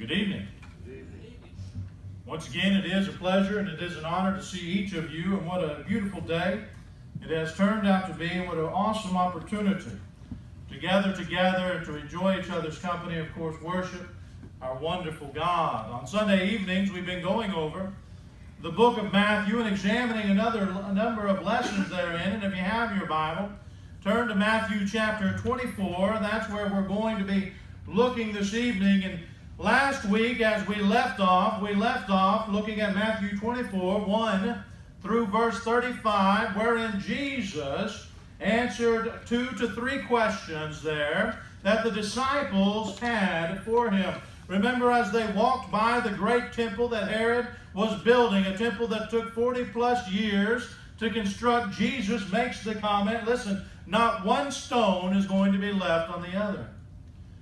Good evening. Once again, it is a pleasure and it is an honor to see each of you, and what a beautiful day it has turned out to be, and what an awesome opportunity to gather together and to enjoy each other's company, of course, worship our wonderful God. On Sunday evenings, we've been going over the book of Matthew and examining a number of lessons therein, and if you have your Bible, turn to Matthew chapter 24. That's where we're going to be looking this evening. And last week, as we left off looking at Matthew 24, 1 through verse 35, wherein Jesus answered 2 to 3 questions there that the disciples had for him. Remember, as they walked by the great temple that Herod was building, a temple that took 40 plus years to construct, Jesus makes the comment, listen, not one stone is going to be left on the other.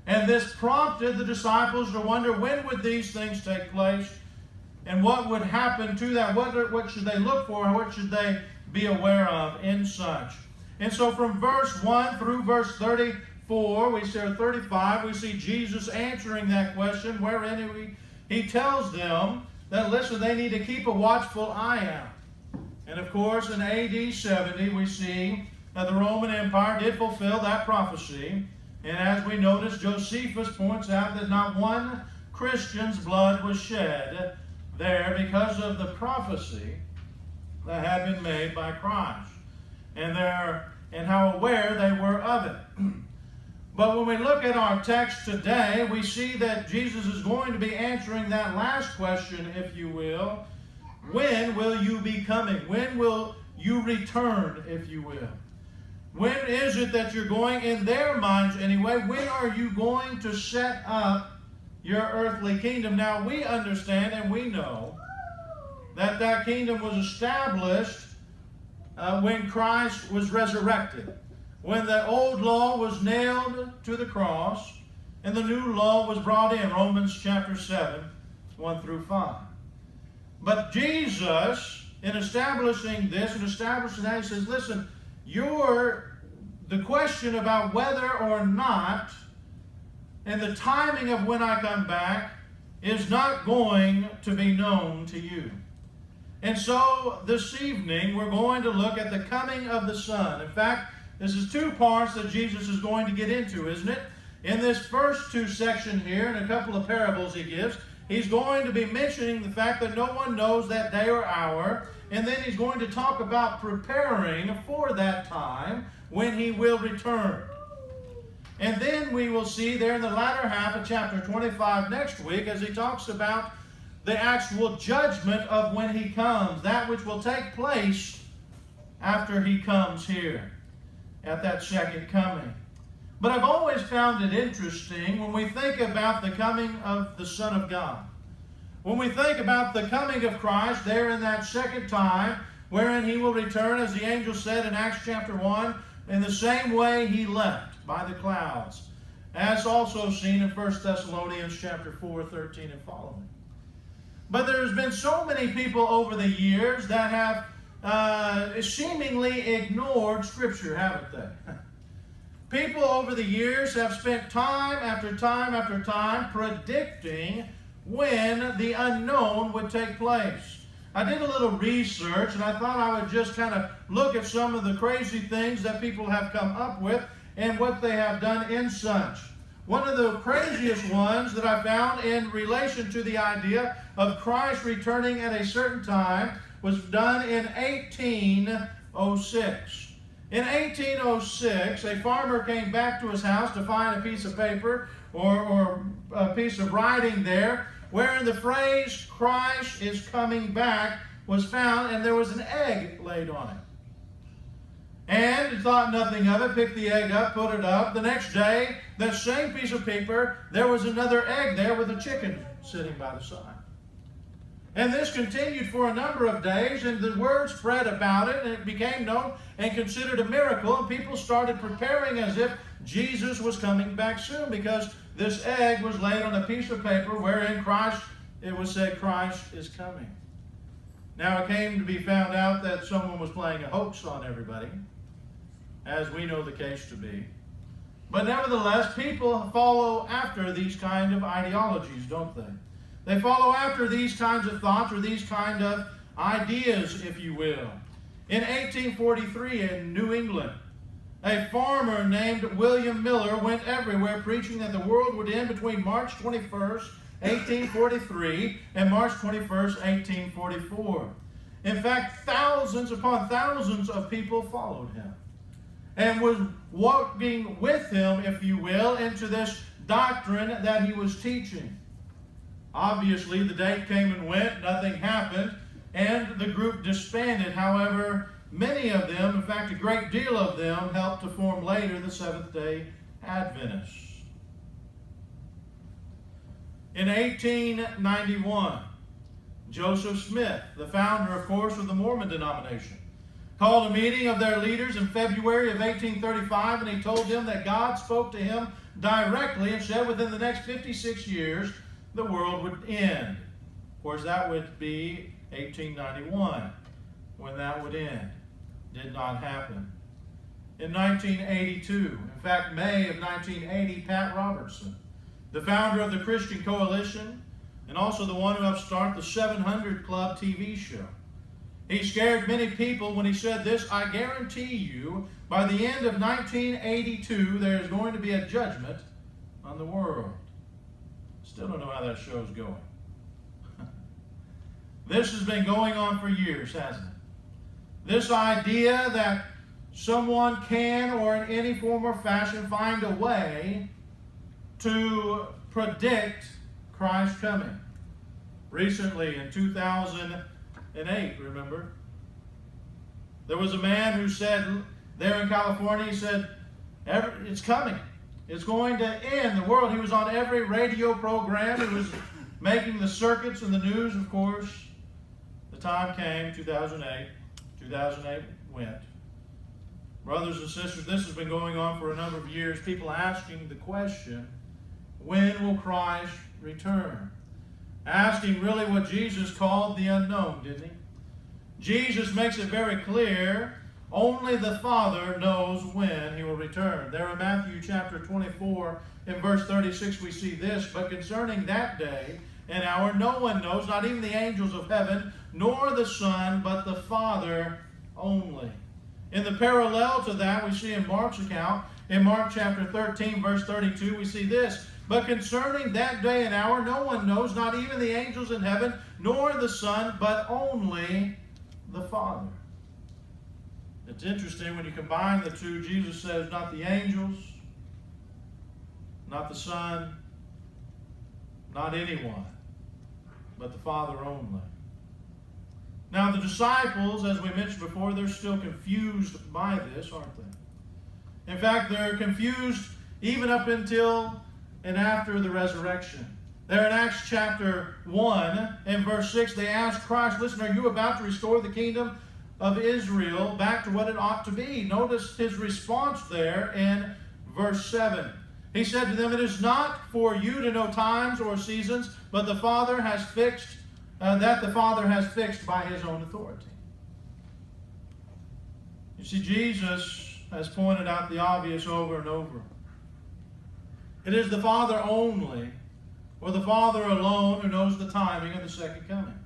And this prompted the disciples to wonder, when would these things take place? And what would happen to that? What should they look for? What should they be aware of in such? And so from verse 1 through verse 34, we see 35, we see Jesus answering that question, wherein he tells them that, listen, they need to keep a watchful eye out. And of course, in AD 70, we see that the Roman Empire did fulfill that prophecy. And as we notice, Josephus points out that not one Christian's blood was shed there because of the prophecy that had been made by Christ, and how aware they were of it. But when we look at our text today, we see that Jesus is going to be answering that last question, if you will. When will you be coming? When will you return, if you will? When is it that you're going, in their minds anyway, when are you going to set up your earthly kingdom? Now, we understand and we know that that kingdom was established when Christ was resurrected. When the old law was nailed to the cross and the new law was brought in, Romans chapter 7, 1 through 5. But Jesus, in establishing this and establishing that, he says, listen, the question about whether or not and the timing of when I come back is not going to be known to you. And so this evening we're going to look at the coming of the Son. In fact, this is 2 parts that Jesus is going to get into, isn't it? In this first 2 sections here, and a couple of parables he gives, he's going to be mentioning the fact that no one knows that day or hour. And then he's going to talk about preparing for that time when he will return. And then we will see there in the latter half of chapter 25 next week, as he talks about the actual judgment of when he comes, that which will take place after he comes here at that second coming. But I've always found it interesting when we think about the coming of the Son of God. When we think about the coming of Christ there in that second time, wherein he will return, as the angel said in Acts chapter 1, in the same way he left, by the clouds, as also seen in 1 Thessalonians chapter 4, 13 and following. But there's been so many people over the years that have seemingly ignored Scripture, haven't they? People over the years have spent time after time after time predicting when the unknown would take place. I did a little research, and I thought I would just kind of look at some of the crazy things that people have come up with and what they have done in such. One of the craziest ones that I found in relation to the idea of Christ returning at a certain time was done in 1806. In 1806, a farmer came back to his house to find a piece of paper or a piece of writing there, wherein the phrase, Christ is coming back, was found, and there was an egg laid on it. And he thought nothing of it, picked the egg up, put it up. The next day, that same piece of paper, there was another egg there with a chicken sitting by the side. And this continued for a number of days, and the word spread about it, and it became known and considered a miracle, and people started preparing as if Jesus was coming back soon, because this egg was laid on a piece of paper wherein it was said Christ is coming. Now it came to be found out that someone was playing a hoax on everybody, as we know the case to be. But nevertheless, people follow after these kind of ideologies, don't they? They follow after these kinds of thoughts or these kind of ideas, if you will. In 1843 in New England, a farmer named William Miller went everywhere preaching that the world would end between March 21st, 1843 and March 21st, 1844. In fact, thousands upon thousands of people followed him and was walking with him, if you will, into this doctrine that he was teaching. Obviously, the date came and went, nothing happened, and the group disbanded. However, many of them, in fact, a great deal of them, helped to form later the Seventh-day Adventists. In 1891, Joseph Smith, the founder, of course, of the Mormon denomination, called a meeting of their leaders in February of 1835, and he told them that God spoke to him directly and said within the next 56 years the world would end. Of course, that would be 1891 when that would end. Did not happen. In 1982, in fact, May of 1980, Pat Robertson, the founder of the Christian Coalition and also the one who helped start the 700 Club TV show, he scared many people when he said this: I guarantee you, by the end of 1982, there is going to be a judgment on the world. Still don't know how that show is going. This has been going on for years, hasn't it? This idea that someone can, or in any form or fashion, find a way to predict Christ's coming. Recently, in 2008, remember, there was a man who said, there in California, he said, it's coming. It's going to end the world. He was on every radio program. He was making the circuits in the news, of course. The time came, 2008. 2008 went. Brothers and sisters, this has been going on for a number of years. People asking the question, when will Christ return? Asking really what Jesus called the unknown, didn't he? Jesus makes it very clear, only the Father knows when he will return. There in Matthew chapter 24, in verse 36, we see this: but concerning that day and hour, no one knows, not even the angels of heaven, nor the Son, but the Father only. In the parallel to that, we see in Mark's account, in Mark chapter 13, verse 32, we see this: but concerning that day and hour, no one knows, not even the angels in heaven, nor the Son, but only the Father. It's interesting when you combine the two. Jesus says not the angels, not the Son, not anyone, but the Father only. Now the disciples, as we mentioned before, they're still confused by this, aren't they? In fact, they're confused even up until and after the resurrection. There in Acts chapter 1 and verse 6, they asked Christ, listen, are you about to restore the kingdom of Israel back to what it ought to be? Notice his response there in verse 7. He said to them, it is not for you to know times or seasons, but the Father has fixed, that the Father has fixed by his own authority. You see, Jesus has pointed out the obvious over and over. It is the Father only, or the Father alone, who knows the timing of the second coming.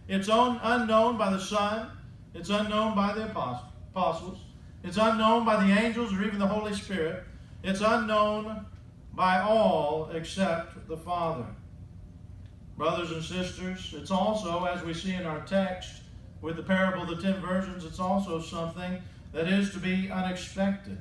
It's unknown by the Son. It's unknown by the apostles. It's unknown by the angels or even the Holy Spirit. It's unknown by all except the Father. Brothers and sisters, it's also, as we see in our text with the parable of the 10 virgins, it's also something that is to be unexpected.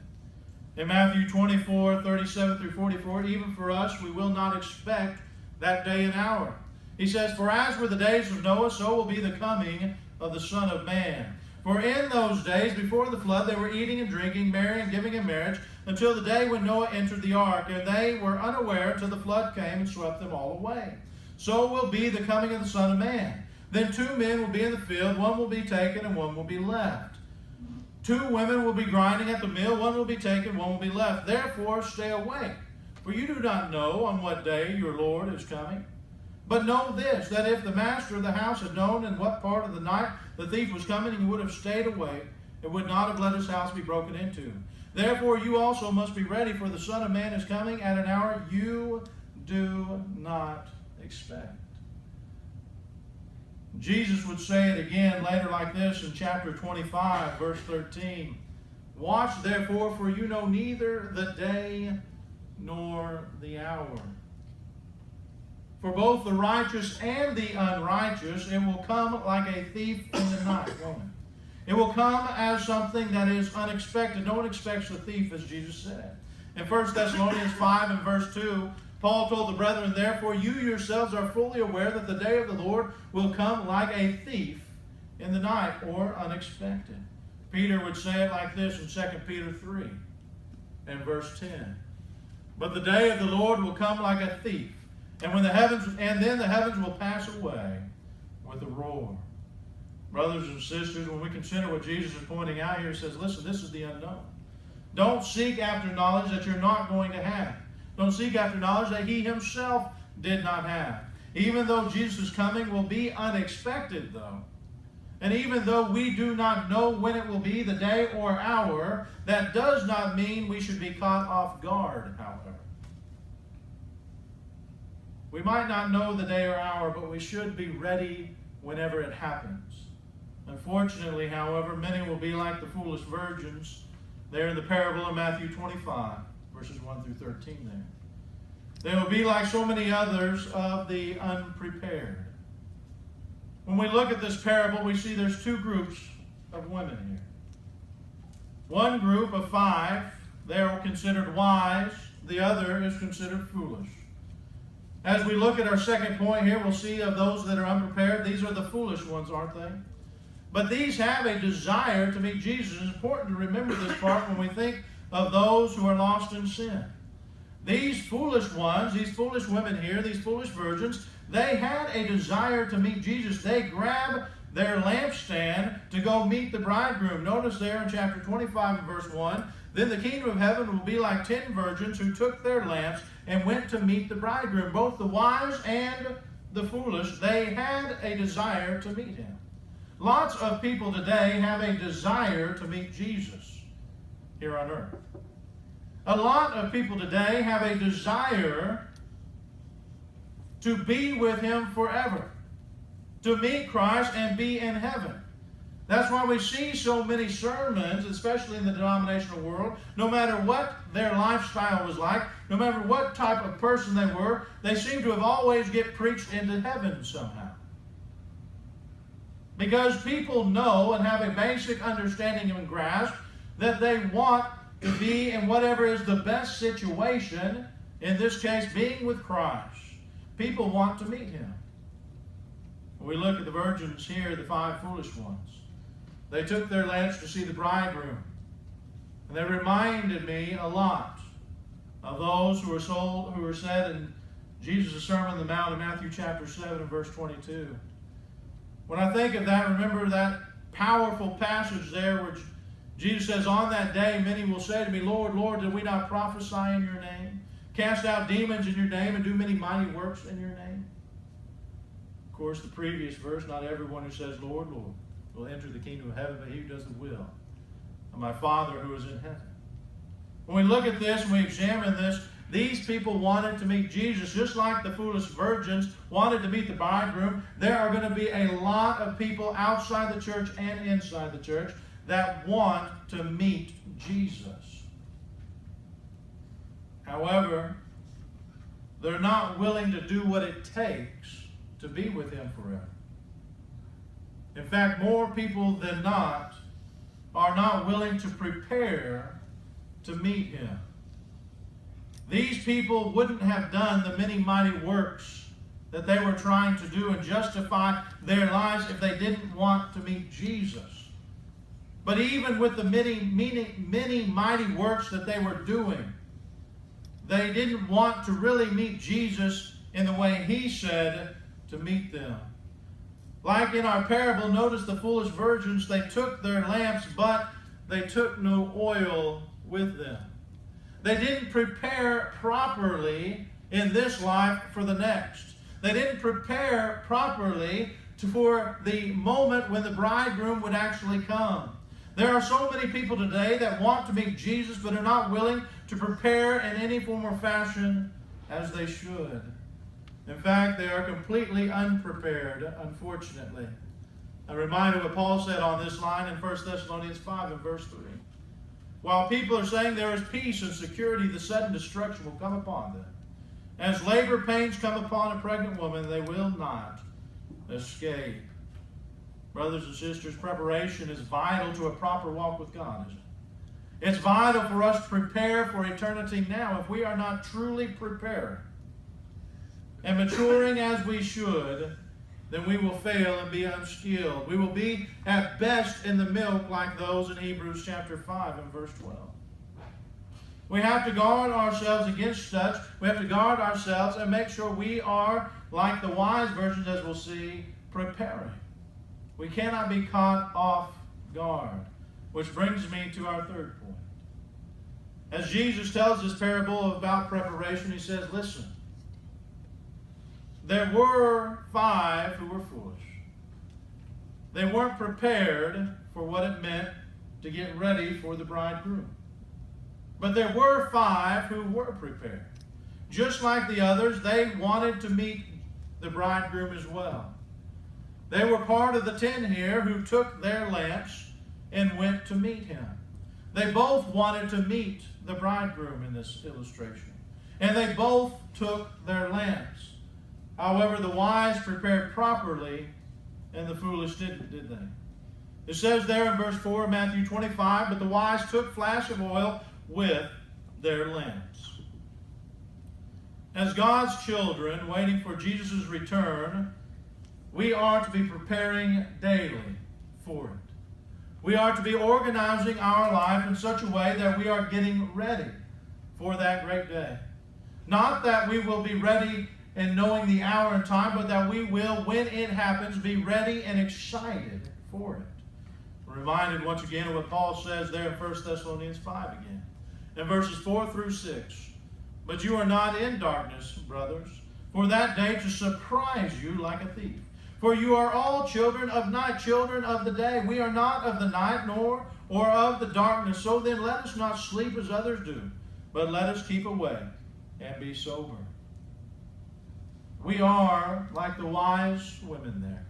In Matthew 24, 37 through 44, even for us, we will not expect that day and hour. He says, for as were the days of Noah, so will be the coming of the Son of Man. For in those days before the flood, they were eating and drinking, marrying and giving in marriage, until the day when Noah entered the ark, and they were unaware till the flood came and swept them all away. So will be the coming of the Son of Man. Then 2 men will be in the field, one will be taken and one will be left. 2 women will be grinding at the mill, one will be taken, one will be left. Therefore stay awake, for you do not know on what day your Lord is coming. But know this, that if the master of the house had known in what part of the night the thief was coming, he would have stayed awake and would not have let his house be broken into. Therefore you also must be ready, for the Son of Man is coming at an hour you do not expect. Jesus would say it again later like this in chapter 25, verse 13. Watch therefore, for you know neither the day nor the hour. For both the righteous and the unrighteous, it will come like a thief in the night, won't it? It will come as something that is unexpected. No one expects a thief, as Jesus said. In 1 Thessalonians 5 and verse 2, Paul told the brethren, therefore you yourselves are fully aware that the day of the Lord will come like a thief in the night, or unexpected. Peter would say it like this in 2 Peter 3 and verse 10. But the day of the Lord will come like a thief, and then the heavens will pass away with a roar. Brothers and sisters, when we consider what Jesus is pointing out here, he says, listen, this is the unknown. Don't seek after knowledge that you're not going to have. Don't seek after knowledge that he himself did not have. Even though Jesus' coming will be unexpected, though, and even though we do not know when it will be, the day or hour, that does not mean we should be caught off guard, however. We might not know the day or hour, but we should be ready whenever it happens. Unfortunately, however, many will be like the foolish virgins there in the parable of Matthew 25, verses 1 through 13 there. They will be like so many others of the unprepared. When we look at this parable, we see there's two groups of women here. One group of 5, they are considered wise. The other is considered foolish. As we look at our second point here, we'll see of those that are unprepared, these are the foolish ones, aren't they? But these have a desire to meet Jesus. It's important to remember this part when we think of those who are lost in sin. These foolish ones, these foolish women here, these foolish virgins, they had a desire to meet Jesus. They grabbed their lampstand to go meet the bridegroom. Notice there in chapter 25 and verse 1, then the kingdom of heaven will be like 10 virgins who took their lamps and went to meet the bridegroom. Both the wise and the foolish, they had a desire to meet him. Lots of people today have a desire to meet Jesus here on earth. A lot of people today have a desire to be with him forever, to meet Christ and be in heaven. That's why we see so many sermons, especially in the denominational world, no matter what their lifestyle was like, no matter what type of person they were, they seem to have always get preached into heaven somehow. Because people know and have a basic understanding and grasp that they want to be in whatever is the best situation, in this case being with Christ. People want to meet him. When we look at the virgins here, the 5 foolish ones, they took their lamps to see the bridegroom. And they reminded me a lot of those who were said in Jesus' Sermon on the Mount in Matthew chapter 7 and verse 22. When I think of that, remember that powerful passage there where Jesus says, on that day many will say to me, Lord, Lord, did we not prophesy in your name? Cast out demons in your name and do many mighty works in your name? Of course, the previous verse, not everyone who says, Lord, Lord, will enter the kingdom of heaven, but he who does the will of my Father who is in heaven. When we look at this and we examine this, these people wanted to meet Jesus just like the foolish virgins wanted to meet the bridegroom. There are going to be a lot of people outside the church and inside the church that want to meet Jesus. However, they're not willing to do what it takes to be with him forever. In fact, more people than not are not willing to prepare to meet him. These people wouldn't have done the many mighty works that they were trying to do and justify their lives if they didn't want to meet Jesus. But even with the many mighty works that they were doing, they didn't want to really meet Jesus in the way he said to meet them. Like in our parable, notice the foolish virgins, they took their lamps, but they took no oil with them. They didn't prepare properly in this life for the next. They didn't prepare properly for the moment when the bridegroom would actually come. There are so many people today that want to meet Jesus but are not willing to prepare in any form or fashion as they should. In fact, they are completely unprepared, unfortunately. I'm reminded what Paul said on this line in 1 Thessalonians 5 and verse 3. While people are saying there is peace and security, the sudden destruction will come upon them. As labor pains come upon a pregnant woman, they will not escape. Brothers and sisters, preparation is vital to a proper walk with God, isn't it? It's vital for us to prepare for eternity now. If we are not truly prepared and maturing as we should, then we will fail and be unskilled. We will be at best in the milk like those in Hebrews chapter 5 and verse 12. We have to guard ourselves against such. We have to guard ourselves and make sure we are, like the wise virgins as we'll see, preparing. We cannot be caught off guard. Which brings me to our third point. As Jesus tells this parable about preparation, he says, listen, there were 5 who were foolish. They weren't prepared for what it meant to get ready for the bridegroom. But there were 5 who were prepared. Just like the others, they wanted to meet the bridegroom as well. They were part of the 10 here who took their lamps and went to meet him. They both wanted to meet the bridegroom in this illustration. And they both took their lamps. However, the wise prepared properly and the foolish didn't, did they? It says there in verse 4 of Matthew 25, but the wise took flasks of oil with their lamps. As God's children waiting for Jesus' return, we are to be preparing daily for it. We are to be organizing our life in such a way that we are getting ready for that great day. Not that we will be ready and knowing the hour and time, but that we will, when it happens, be ready and excited for it. We're reminded once again of what Paul says there in 1 Thessalonians 5 again. In verses 4 through 6. But you are not in darkness, brothers, for that day to surprise you like a thief. For you are all children of night, children of the day. We are not of the night, nor of the darkness. So then let us not sleep as others do, but let us keep awake and be sober. We are like the wise women there.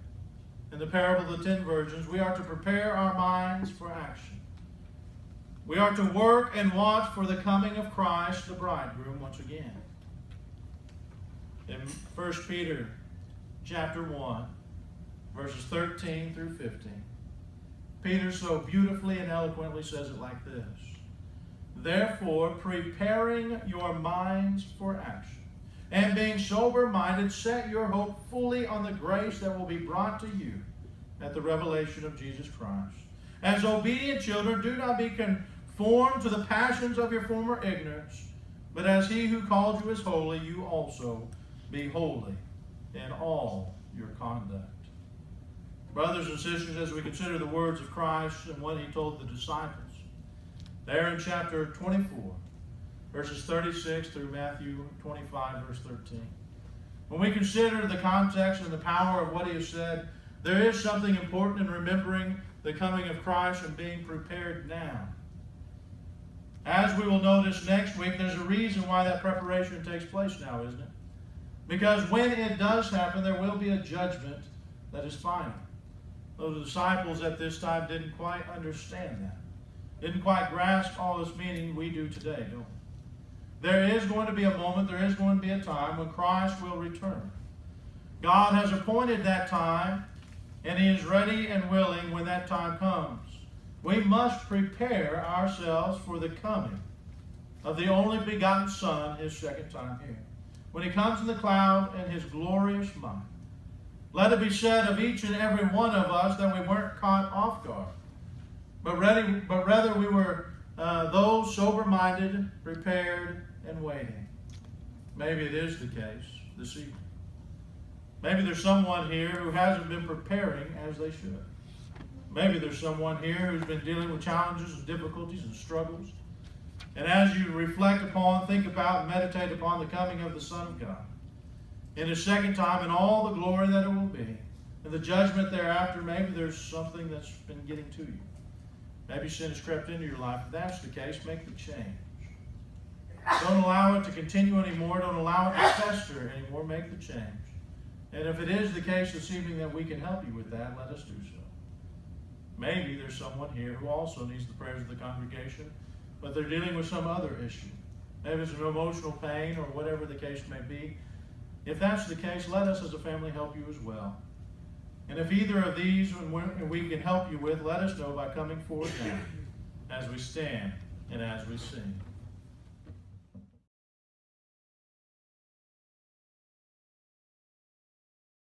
In the parable of the 10 virgins, we are to prepare our minds for action. We are to work and watch for the coming of Christ, the bridegroom, once again. In 1 Peter chapter 1, verses 13 through 15, Peter so beautifully and eloquently says it like this. Therefore, preparing your minds for action, and being sober-minded, set your hope fully on the grace that will be brought to you at the revelation of Jesus Christ. As obedient children, do not be conformed to the passions of your former ignorance, but as he who called you is holy, you also be holy in all your conduct. Brothers and sisters, as we consider the words of Christ and what he told the disciples, there in chapter 24, verses 36 through Matthew 25, verse 13. When we consider the context and the power of what he has said, there is something important in remembering the coming of Christ and being prepared now. As we will notice next week, there's a reason why that preparation takes place now, isn't it? Because when it does happen, there will be a judgment that is final. Those disciples at this time didn't quite understand that. Didn't quite grasp all its meaning we do today, don't we? There is going to be a moment, there is going to be a time when Christ will return. God has appointed that time, and he is ready and willing when that time comes. We must prepare ourselves for the coming of the only begotten Son, his second time here. When he comes in the cloud in his glorious might. Let it be said of each and every one of us that we weren't caught off guard, but rather we were those sober-minded, prepared, and waiting. Maybe it is the case this evening. Maybe there's someone here who hasn't been preparing as they should. Maybe there's someone here who's been dealing with challenges and difficulties and struggles. And as you reflect upon, think about, and meditate upon the coming of the Son of God in his second time and all the glory that it will be, and the judgment thereafter, maybe there's something that's been getting to you. Maybe sin has crept into your life. If that's the case, make the change. Don't allow it to continue anymore. Don't allow it to fester anymore. Make the change. And if it is the case this evening that we can help you with that, let us do so. Maybe there's someone here who also needs the prayers of the congregation, but they're dealing with some other issue. Maybe it's an emotional pain or whatever the case may be. If that's the case, let us as a family help you as well. And if either of these we can help you with, let us know by coming forward now as we stand and as we sing.